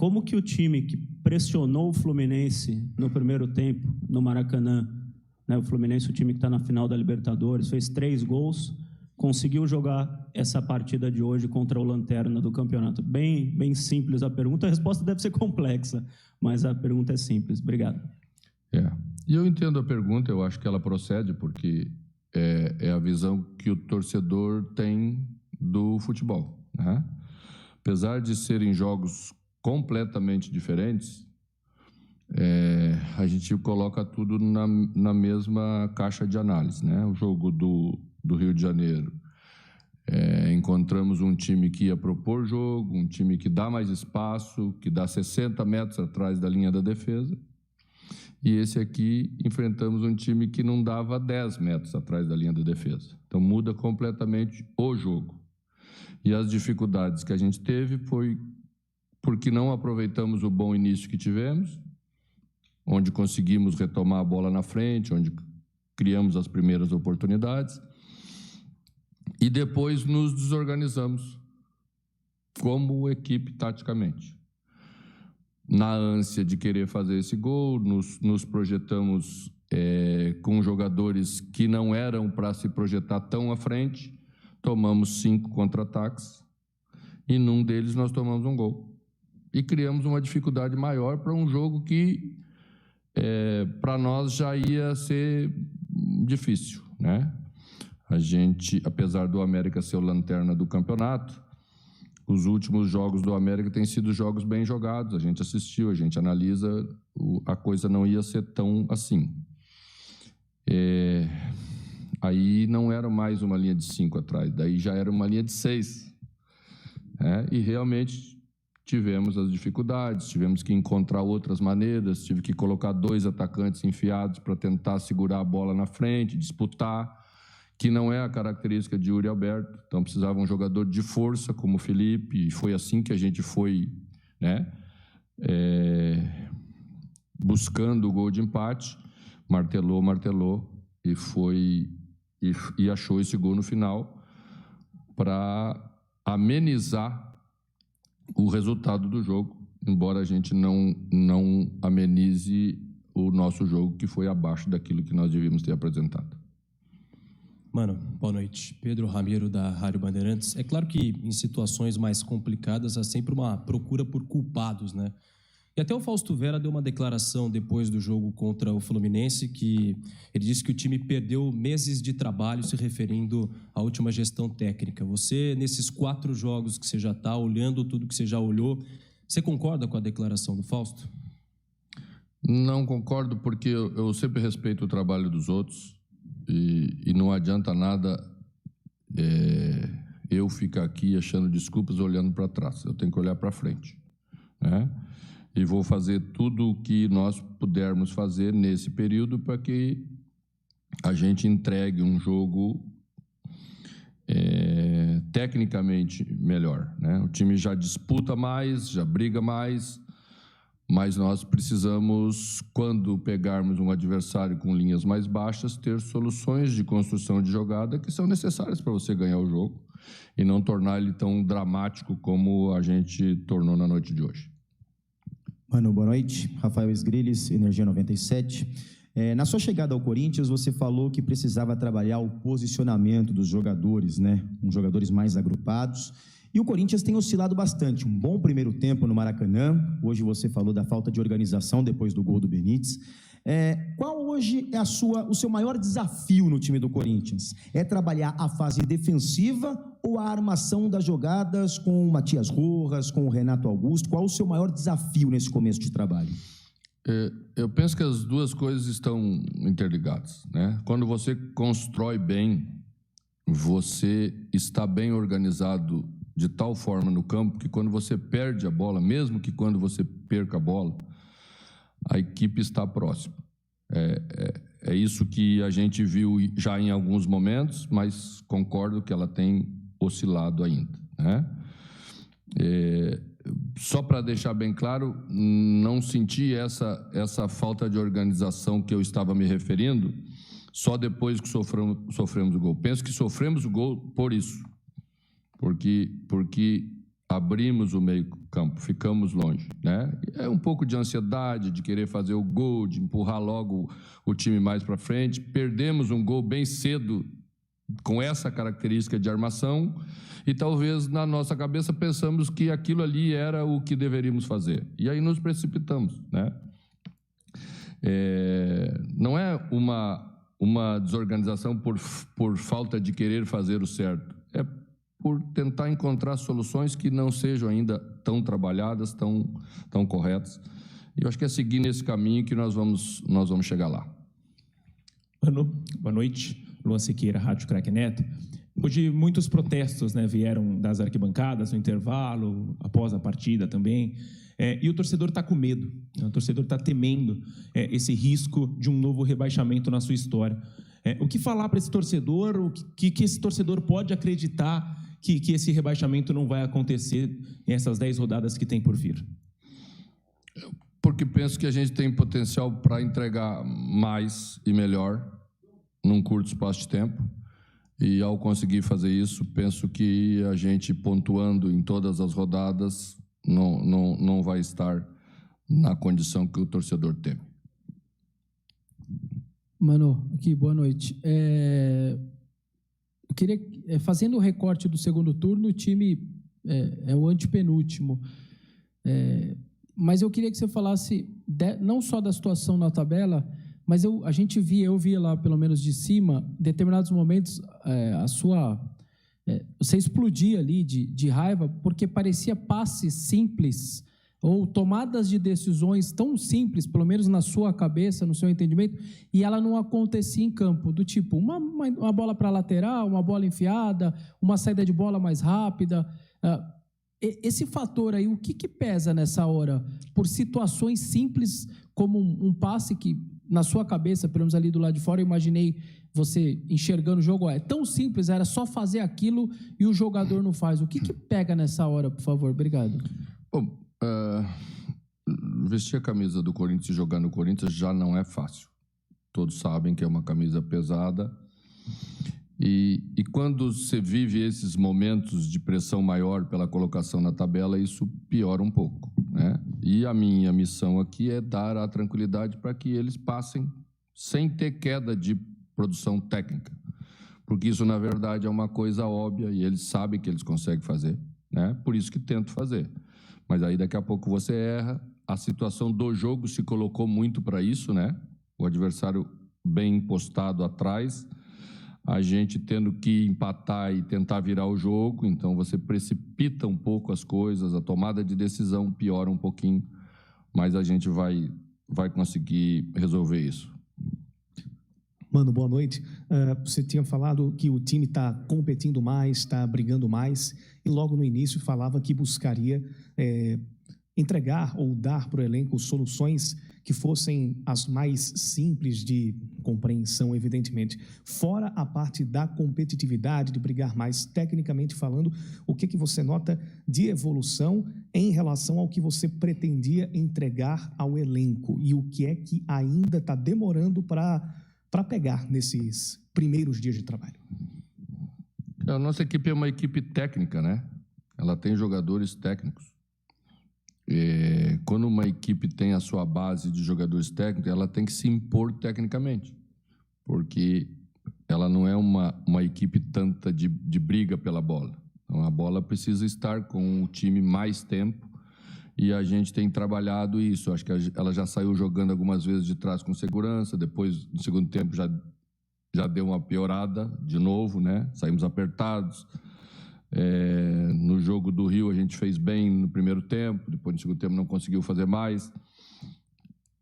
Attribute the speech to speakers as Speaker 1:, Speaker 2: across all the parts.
Speaker 1: como que o time que pressionou o Fluminense no primeiro tempo, no Maracanã, né, o Fluminense, o time que está na final da Libertadores, fez 3 gols, conseguiu jogar essa partida de hoje contra o Lanterna do campeonato? Bem simples a pergunta, a resposta deve ser complexa, mas a pergunta é simples. Obrigado.
Speaker 2: E eu entendo a pergunta, eu acho que ela procede, porque é a visão que o torcedor tem do futebol, né? Apesar de serem jogos completamente diferentes, a gente coloca tudo na mesma caixa de análise, né? O jogo do Rio de Janeiro, encontramos um time que ia propor jogo, um time que dá mais espaço, que dá 60 metros atrás da linha da defesa. E esse aqui, enfrentamos um time que não dava 10 metros atrás da linha da defesa. Então, muda completamente o jogo. E as dificuldades que a gente teve foi porque não aproveitamos o bom início que tivemos, onde conseguimos retomar a bola na frente, onde criamos as primeiras oportunidades, e depois nos desorganizamos como equipe taticamente. Na ânsia de querer fazer esse gol, nos projetamos com jogadores que não eram para se projetar tão à frente, tomamos 5 contra-ataques e num deles nós tomamos um gol. E criamos uma dificuldade maior para um jogo que para nós já ia ser difícil, né? A gente, apesar do América ser o lanterna do campeonato, os últimos jogos do América têm sido jogos bem jogados, a gente assistiu, a gente analisa, a coisa não ia ser tão assim. Aí não era mais uma linha de 5 atrás, daí já era uma linha de 6. E realmente tivemos as dificuldades, tivemos que encontrar outras maneiras, tive que colocar 2 atacantes enfiados para tentar segurar a bola na frente, disputar, que não é a característica de Yuri Alberto. Então precisava um jogador de força como o Felipe, e foi assim que a gente foi, né, buscando o gol de empate, martelou e achou esse gol no final para amenizar o resultado do jogo, embora a gente não amenize o nosso jogo, que foi abaixo daquilo que nós devíamos ter apresentado.
Speaker 3: Mano, boa noite. Pedro Ramiro, da Rádio Bandeirantes. É claro que em situações mais complicadas há sempre uma procura por culpados, né? E até o Fausto Vera deu uma declaração depois do jogo contra o Fluminense, que ele disse que o time perdeu meses de trabalho se referindo à última gestão técnica. Você, nesses 4 jogos que você já está, olhando tudo que você já olhou, você concorda com a declaração do Fausto?
Speaker 2: Não concordo, porque eu sempre respeito o trabalho dos outros. E não adianta nada eu ficar aqui achando desculpas olhando para trás. Eu tenho que olhar para frente, né? E vou fazer tudo o que nós pudermos fazer nesse período para que a gente entregue um jogo tecnicamente melhor, né? O time já disputa mais, já briga mais, mas nós precisamos, quando pegarmos um adversário com linhas mais baixas, ter soluções de construção de jogada que são necessárias para você ganhar o jogo e não tornar ele tão dramático como a gente tornou na noite de hoje.
Speaker 4: Mano, boa noite. Rafael Esgrilles, Energia 97. Na sua chegada ao Corinthians, você falou que precisava trabalhar o posicionamento dos jogadores, né? Com jogadores mais agrupados. E o Corinthians tem oscilado bastante. Um bom primeiro tempo no Maracanã. Hoje você falou da falta de organização depois do gol do Benítez. Qual hoje é o seu maior desafio no time do Corinthians? É trabalhar a fase defensiva ou a armação das jogadas com o Matias Rojas, com o Renato Augusto? Qual o seu maior desafio nesse começo de trabalho?
Speaker 2: Eu penso que as duas coisas estão interligadas, né? Quando você constrói bem, você está bem organizado de tal forma no campo que quando você perde a bola, mesmo que quando você perca a bola, a equipe está próxima. É isso que a gente viu já em alguns momentos, mas concordo que ela tem oscilado ainda, né? Só para deixar bem claro, não senti essa falta de organização que eu estava me referindo só depois que sofremos o gol. Penso que sofremos o gol por isso, porque abrimos o meio-campo, ficamos longe, né? É um pouco de ansiedade, de querer fazer o gol, de empurrar logo o time mais para frente. Perdemos um gol bem cedo com essa característica de armação e talvez na nossa cabeça pensamos que aquilo ali era o que deveríamos fazer. E aí nos precipitamos, né? Não é uma desorganização por falta de querer fazer o certo, é por tentar encontrar soluções que não sejam ainda tão trabalhadas, tão corretas. E eu acho que é seguir nesse caminho que nós vamos chegar lá.
Speaker 5: Mano, boa noite. Luan Siqueira, Rádio Craque Neto. Hoje muitos protestos, né, vieram das arquibancadas no intervalo, após a partida também. E o torcedor está com medo, né? O torcedor está temendo esse risco de um novo rebaixamento na sua história. O que falar para esse torcedor? O que esse torcedor pode acreditar que esse rebaixamento não vai acontecer nessas 10 rodadas que tem por vir?
Speaker 2: Porque penso que a gente tem potencial para entregar mais e melhor num curto espaço de tempo. E ao conseguir fazer isso, penso que a gente pontuando em todas as rodadas não vai estar na condição que o torcedor teme.
Speaker 6: Mano, aqui, boa noite. Eu queria, fazendo o recorte do segundo turno, o time é o antepenúltimo. Mas eu queria que você falasse não só da situação na tabela, mas eu via lá, pelo menos de cima, em determinados momentos, você explodia ali de raiva, porque parecia passes simples ou tomadas de decisões tão simples, pelo menos na sua cabeça, no seu entendimento, e ela não acontecia em campo, do tipo uma bola para a lateral, uma bola enfiada, uma saída de bola mais rápida. Esse fator aí, o que pesa nessa hora? Por situações simples, como um passe que, na sua cabeça, pelo menos ali do lado de fora, eu imaginei você enxergando o jogo, é tão simples, era só fazer aquilo e o jogador não faz. O que pega nessa hora, por favor? Obrigado.
Speaker 2: Bom, vestir a camisa do Corinthians e jogar no Corinthians já não é fácil. Todos sabem que é uma camisa pesada. E quando você vive esses momentos de pressão maior pela colocação na tabela, isso piora um pouco, né? E a minha missão aqui é dar a tranquilidade para que eles passem sem ter queda de produção técnica, porque isso, na verdade, é uma coisa óbvia e eles sabem que eles conseguem fazer, né? Por isso que tento fazer. Mas aí, daqui a pouco, você erra. A situação do jogo se colocou muito para isso, né? O adversário bem postado atrás, a gente tendo que empatar e tentar virar o jogo, então você precipita um pouco as coisas, a tomada de decisão piora um pouquinho, mas a gente vai conseguir resolver isso.
Speaker 7: Mano, boa noite. Você tinha falado que o time está competindo mais, está brigando mais, e logo no início falava que buscaria entregar ou dar para o elenco soluções que fossem as mais simples de compreensão, evidentemente. Fora a parte da competitividade, de brigar mais, tecnicamente falando, o que você nota de evolução em relação ao que você pretendia entregar ao elenco e o que é que ainda está demorando para pegar nesses primeiros dias de trabalho?
Speaker 2: A nossa equipe é uma equipe técnica, né? Ela tem jogadores técnicos. Quando uma equipe tem a sua base de jogadores técnicos, ela tem que se impor tecnicamente, porque ela não é uma equipe tanta de briga pela bola. Então, a bola precisa estar com o time mais tempo e a gente tem trabalhado isso. Acho que ela já saiu jogando algumas vezes de trás com segurança, depois, no segundo tempo, já deu uma piorada de novo, né? Saímos apertados. No jogo do Rio a gente fez bem no primeiro tempo, depois no segundo tempo não conseguiu fazer mais.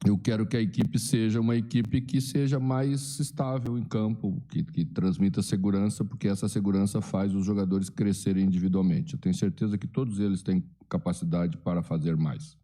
Speaker 2: Eu quero que a equipe seja uma equipe que seja mais estável em campo, que transmita segurança, porque essa segurança faz os jogadores crescerem individualmente. Eu tenho certeza que todos eles têm capacidade para fazer mais.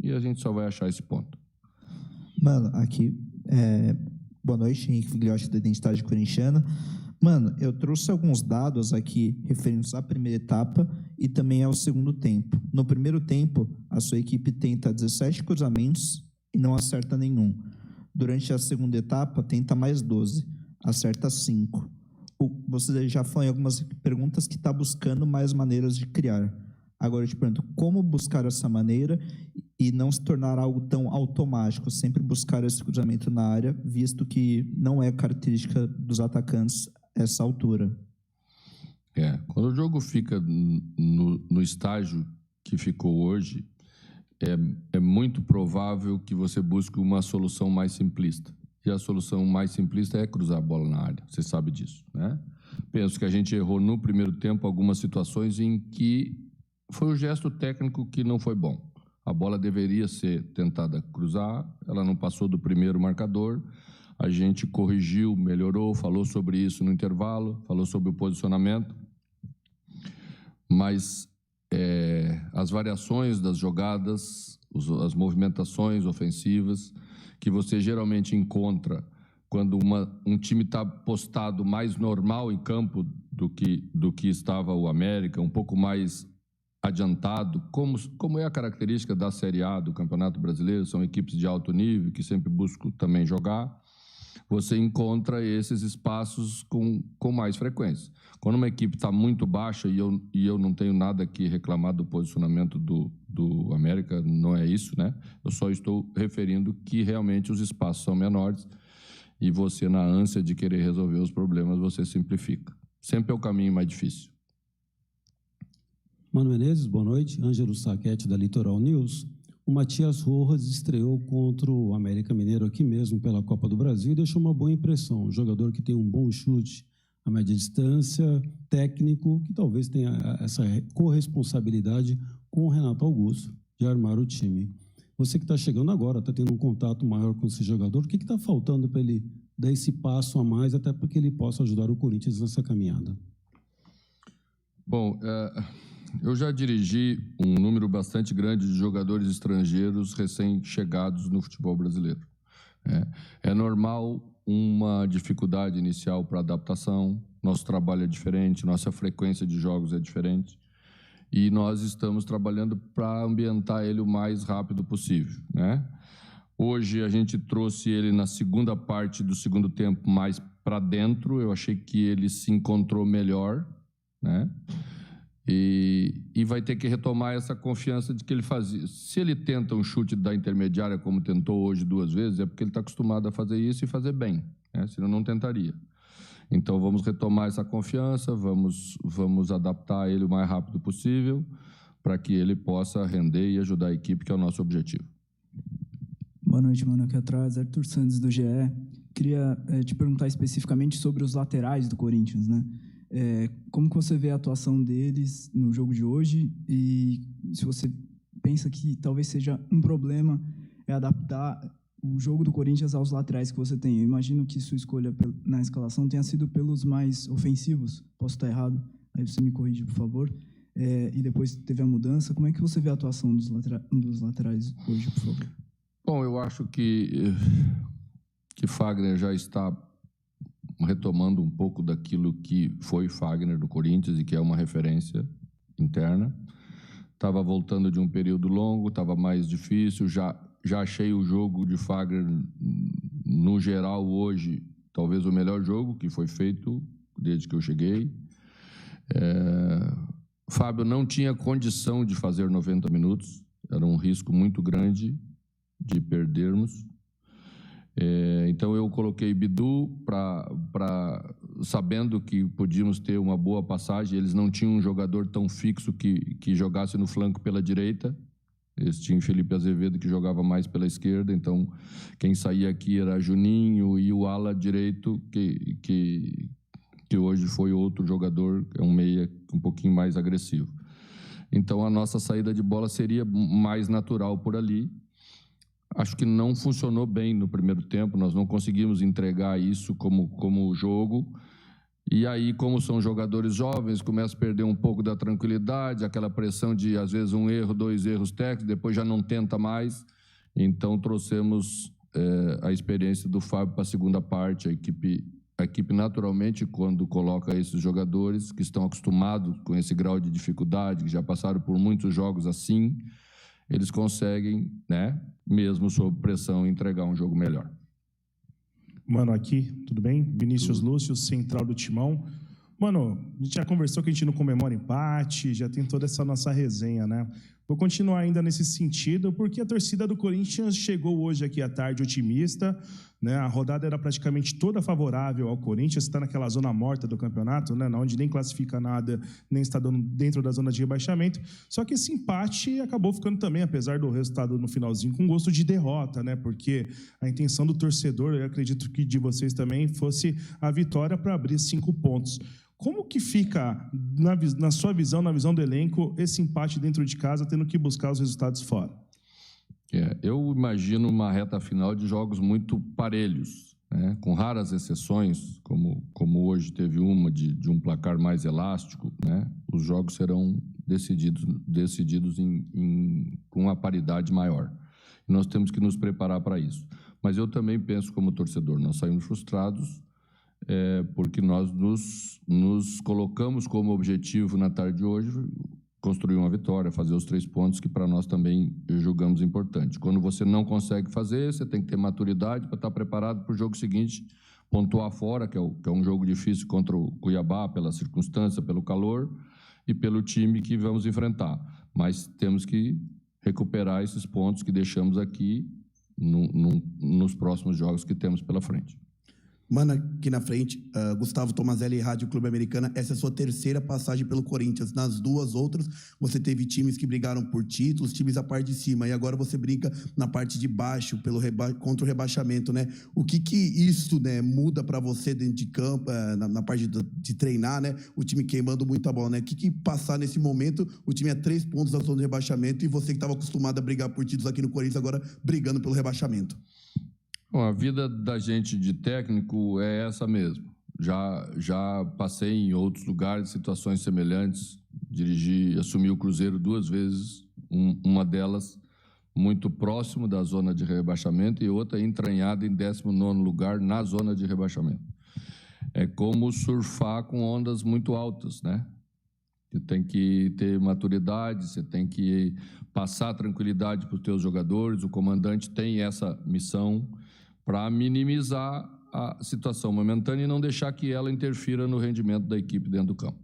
Speaker 2: E a gente só vai achar esse ponto.
Speaker 8: Mano, aqui, boa noite, Henrique Figliotti da Identidade Corintiana. Mano, eu trouxe alguns dados aqui referentes à primeira etapa e também ao segundo tempo. No primeiro tempo, a sua equipe tenta 17 cruzamentos e não acerta nenhum. Durante a segunda etapa, tenta mais 12, acerta 5. Você já falou em algumas perguntas que está buscando mais maneiras de criar. Agora eu te pergunto, como buscar essa maneira e não se tornar algo tão automático, sempre buscar esse cruzamento na área, visto que não é característica dos atacantes essa altura?
Speaker 2: Quando o jogo fica no estágio que ficou hoje, é muito provável que você busque uma solução mais simplista. E a solução mais simplista é cruzar a bola na área, você sabe disso, né? Penso que a gente errou no primeiro tempo algumas situações em que foi o gesto técnico que não foi bom. A bola deveria ser tentada cruzar, ela não passou do primeiro marcador, a gente corrigiu, melhorou, falou sobre isso no intervalo, falou sobre o posicionamento, mas as variações das jogadas, as movimentações ofensivas que você geralmente encontra quando um time está postado mais normal em campo do que estava o América, um pouco mais adiantado, como é a característica da Série A do Campeonato Brasileiro, são equipes de alto nível que sempre buscam também jogar, você encontra esses espaços com mais frequência. Quando uma equipe está muito baixa, e eu não tenho nada que reclamar do posicionamento do América, não é isso, né? Eu só estou referindo que realmente os espaços são menores e você, na ânsia de querer resolver os problemas, você simplifica. Sempre é o caminho mais difícil.
Speaker 9: Mano Menezes, boa noite. Ângelo Saquete, da Litoral News. O Matias Rojas estreou contra o América Mineiro aqui mesmo pela Copa do Brasil e deixou uma boa impressão. Um jogador que tem um bom chute a média distância, técnico, que talvez tenha essa corresponsabilidade com o Renato Augusto de armar o time. Você que está chegando agora, está tendo um contato maior com esse jogador, o que está faltando para ele dar esse passo a mais, até para que ele possa ajudar o Corinthians nessa caminhada?
Speaker 2: Bom, eu já dirigi um número bastante grande de jogadores estrangeiros recém-chegados no futebol brasileiro. É normal uma dificuldade inicial para adaptação, nosso trabalho é diferente, nossa frequência de jogos é diferente e nós estamos trabalhando para ambientar ele o mais rápido possível, né? Hoje a gente trouxe ele na segunda parte do segundo tempo mais para dentro, eu achei que ele se encontrou melhor, né? E vai ter que retomar essa confiança de que ele fazia. Se ele tenta um chute da intermediária, como tentou hoje 2 vezes, é porque ele está acostumado a fazer isso e fazer bem, né? Senão não tentaria. Então vamos retomar essa confiança, vamos adaptar ele o mais rápido possível para que ele possa render e ajudar a equipe, que é o nosso objetivo.
Speaker 10: Boa noite, mano. Aqui atrás, Arthur Santos, do GE. Queria te perguntar especificamente sobre os laterais do Corinthians, né? Como que você vê a atuação deles no jogo de hoje e se você pensa que talvez seja um problema adaptar o jogo do Corinthians aos laterais que você tem? Eu imagino que sua escolha na escalação tenha sido pelos mais ofensivos. Posso estar errado? Aí você me corrige, por favor. E depois teve a mudança. Como é que você vê a atuação dos laterais hoje, por favor?
Speaker 2: Bom, eu acho que Fagner já está retomando um pouco daquilo que foi Fagner do Corinthians e que é uma referência interna. Estava voltando de um período longo, estava mais difícil, já achei o jogo de Fagner, no geral, hoje, talvez o melhor jogo que foi feito desde que eu cheguei. Fábio não tinha condição de fazer 90 minutos, era um risco muito grande de perdermos. Então eu coloquei Bidu sabendo que podíamos ter uma boa passagem. Eles não tinham um jogador tão fixo que jogasse no flanco pela direita. Eles tinham Felipe Azevedo, que jogava mais pela esquerda. Então quem saía aqui era Juninho e o ala direito, que hoje foi outro jogador, é um meia um pouquinho mais agressivo. Então a nossa saída de bola seria mais natural por ali. Acho que não funcionou bem no primeiro tempo, nós não conseguimos entregar isso como jogo. E aí, como são jogadores jovens, começa a perder um pouco da tranquilidade, aquela pressão de, às vezes, 1 erro, 2 erros técnicos, depois já não tenta mais. Então, trouxemos a experiência do Fábio para a segunda parte. A equipe, naturalmente, quando coloca esses jogadores que estão acostumados com esse grau de dificuldade, que já passaram por muitos jogos assim, eles conseguem, né, mesmo sob pressão, entregar um jogo melhor.
Speaker 11: Mano, aqui, tudo bem? Vinícius Lúcio, central do Timão. Mano, a gente já conversou que a gente não comemora empate, já tem toda essa nossa resenha, né? Vou continuar ainda nesse sentido, porque a torcida do Corinthians chegou hoje aqui à tarde otimista, né? A rodada era praticamente toda favorável ao Corinthians, está naquela zona morta do campeonato, né? Onde nem classifica nada, nem está dentro da zona de rebaixamento. Só que esse empate acabou ficando também, apesar do resultado no finalzinho, com gosto de derrota, né? Porque a intenção do torcedor, eu acredito que de vocês também, fosse a vitória para abrir 5 pontos. Como que fica, na sua visão, na visão do elenco, esse empate dentro de casa, tendo que buscar os resultados fora?
Speaker 2: Eu imagino uma reta final de jogos muito parelhos, né? Com raras exceções, como hoje teve uma de um placar mais elástico, né? Os jogos serão decididos com uma paridade maior. E nós temos que nos preparar para isso. Mas eu também penso como torcedor, nós saímos frustrados, porque nós nos colocamos como objetivo na tarde de hoje construir uma vitória, fazer os 3 pontos que para nós também julgamos importante. Quando você não consegue fazer, você tem que ter maturidade para estar preparado para o jogo seguinte, pontuar fora, que é um jogo difícil contra o Cuiabá, pela circunstância, pelo calor e pelo time que vamos enfrentar. Mas temos que recuperar esses pontos que deixamos aqui nos próximos jogos que temos pela frente.
Speaker 12: Mano, aqui na frente, Gustavo Tomazelli, Rádio Clube Americana. Essa é a sua terceira passagem pelo Corinthians. Nas 2 outras, você teve times que brigaram por títulos, times a parte de cima, e agora você brinca na parte de baixo, contra o rebaixamento, né? O que isso, né, muda para você dentro de campo, na parte de treinar, né? O time queimando muito a bola, né? O que passar nesse momento, o time é 3 pontos da zona de rebaixamento, e você que estava acostumado a brigar por títulos aqui no Corinthians, agora brigando pelo rebaixamento.
Speaker 2: Bom, a vida da gente de técnico é essa mesmo. Já passei em outros lugares, situações semelhantes, assumi o Cruzeiro 2 vezes, uma delas muito próximo da zona de rebaixamento e outra entranhada em 19º lugar na zona de rebaixamento. É como surfar com ondas muito altas, né? Você tem que ter maturidade, você tem que passar tranquilidade para os teus jogadores, o comandante tem essa missão para minimizar a situação momentânea e não deixar que ela interfira no rendimento da equipe dentro do campo.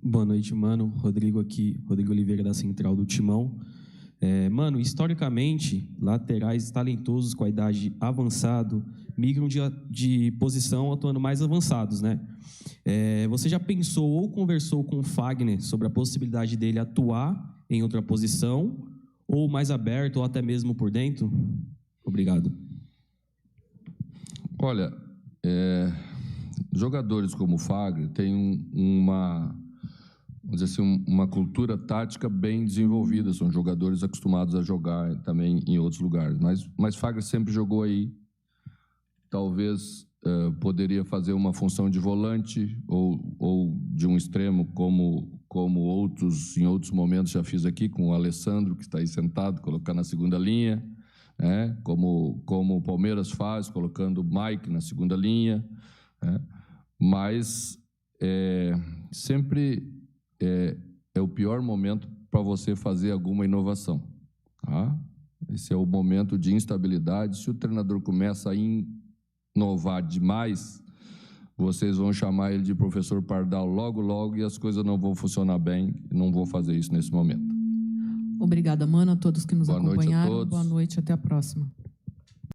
Speaker 3: Boa noite, mano. Rodrigo aqui, Rodrigo Oliveira da Central do Timão. Mano, historicamente, laterais talentosos com a idade avançada migram de posição atuando mais avançados, né? Você já pensou ou conversou com o Fagner sobre a possibilidade dele atuar em outra posição, ou mais aberto, ou até mesmo por dentro? Obrigado.
Speaker 2: Olha, jogadores como o Fagner têm vamos dizer assim, uma cultura tática bem desenvolvida, são jogadores acostumados a jogar também em outros lugares, mas Fagner sempre jogou aí, talvez poderia fazer uma função de volante ou de um extremo, como outros, em outros momentos já fiz aqui, com o Alessandro, que está aí sentado, colocar na segunda linha, né? Como o Palmeiras faz, colocando o Mike na segunda linha, né? Mas sempre é o pior momento para você fazer alguma inovação, tá? Esse é o momento de instabilidade. Se o treinador começa a inovar demais, vocês vão chamar ele de professor Pardal logo e as coisas não vão funcionar bem. Não vou fazer isso nesse momento.
Speaker 13: Obrigada, mano, a todos que nos acompanharam.
Speaker 2: Boa noite a todos.
Speaker 13: Boa noite, até a próxima.